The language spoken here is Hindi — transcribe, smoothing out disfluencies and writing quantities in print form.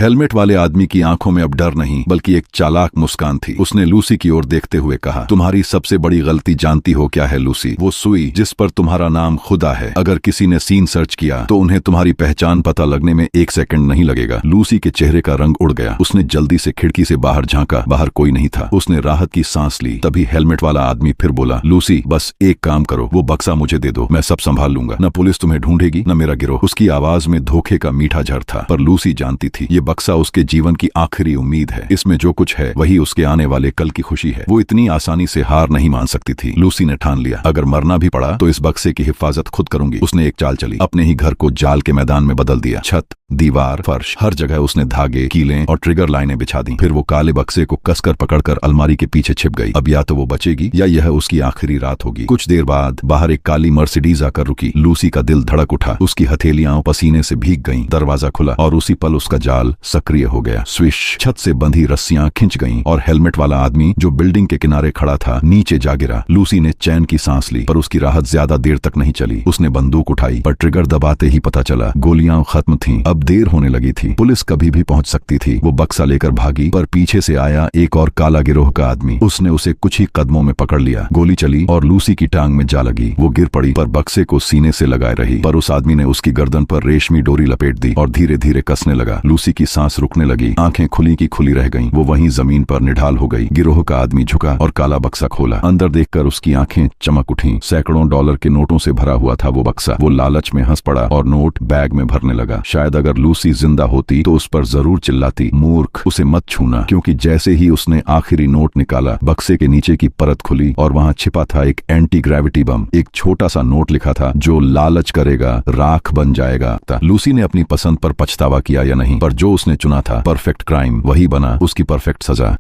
हेलमेट वाले आदमी की आंखों में अब डर नहीं बल्कि एक चालाक मुस्कान थी। उसने लूसी की ओर देखते हुए कहा, तुम्हारी सबसे बड़ी गलती जानती हो क्या है लूसी? वो सुई जिस पर तुम्हारा नाम खुदा है। अगर किसी ने सीन सर्च किया तो उन्हें तुम्हारी पहचान पता लगने में 1 सेकंड नहीं लगेगा। लूसी के चेहरे का रंग उड़ गया। उसने जल्दी से खिड़की से बाहर झांका। बाहर कोई नहीं था। उसने राहत की सांस ली। तभी हेलमेट वाला आदमी फिर बोला, लूसी बस एक काम करो, वो बक्सा मुझे दे दो, मैं सब संभाल लूंगा। न पुलिस तुम्हें ढूंढेगी न मेरा गिरोह। उसकी आवाज में धोखे का मीठा झर था, पर लूसी जानती थी ये बक्सा उसके जीवन की आखिरी उम्मीद है। इसमें जो कुछ है वही उसके आने वाले कल की खुशी है। वो इतनी आसानी से हार नहीं मान सकती थी। लूसी ने ठान लिया, अगर मरना भी पड़ा तो इस बक्से की हिफाजत खुद करूंगी। उसने एक चाल चली। अपने ही घर को जाल के मैदान में बदल दिया। छत, दीवार, फर्श, हर जगह उसने धागे, कीलें और ट्रिगर लाइनें बिछा दी। फिर वो काले बक्से को कसकर पकड़कर अलमारी के पीछे छिप गई। अब या तो वो बचेगी या यह उसकी आखिरी रात होगी। कुछ देर बाद बाहर एक काली मर्सिडीज आकर रुकी। लूसी का दिल धड़क उठा। उसकी हथेलियां पसीने से भीग गईं। दरवाजा खुला और उसी पल उसका जाल सक्रिय हो गया। स्विश, छत से बंधी रस्सियां खिंच गईं और हेलमेट वाला आदमी जो बिल्डिंग के किनारे खड़ा था नीचे जा गिरा। लूसी ने चैन की सांस ली, पर उसकी राहत ज्यादा देर तक नहीं चली। उसने बंदूक उठाई, पर ट्रिगर दबाते ही पता चला गोलियां खत्म थीं। अब देर होने लगी थी। पुलिस कभी भी पहुंच सकती थी। वो बक्सा लेकर भागी, पर पीछे से आया एक और काला गिरोह का आदमी। उसने उसे कुछ ही कदमों में पकड़ लिया। गोली चली और लूसी की टांग में जा लगी। वो गिर पड़ी, पर बक्से को सीने से लगाए रही। पर उस आदमी ने उसकी गर्दन पर रेशमी डोरी लपेट दी और धीरे धीरे कसने लगा। लूसी की सांस रुकने लगी। आंखें खुली की खुली रह गईं। वो वहीं जमीन पर निढाल हो गई। गिरोह का आदमी झुका और काला बक्सा खोला। अंदर देखकर उसकी आंखें चमक उठीं। सैकड़ों डॉलर के नोटों से भरा हुआ था वो बक्सा। वो लालच में हंस पड़ा और नोट बैग में भरने लगा। शायद अगर लूसी जिंदा होती तो उस पर जरूर चिल्लाती, मूर्ख, उसे मत छूना। क्योंकि जैसे ही उसने आखिरी नोट निकाला, बक्से के नीचे की परत खुली और वहां छिपा था एक एंटी ग्रेविटी बम। एक छोटा सा नोट लिखा था, जो लालच करेगा राख बन जाएगा। लूसी ने अपनी पसंद पर पछतावा किया या नहीं, पर जो उसने चुना था परफेक्ट क्राइम, वही बना उसकी परफेक्ट सजा।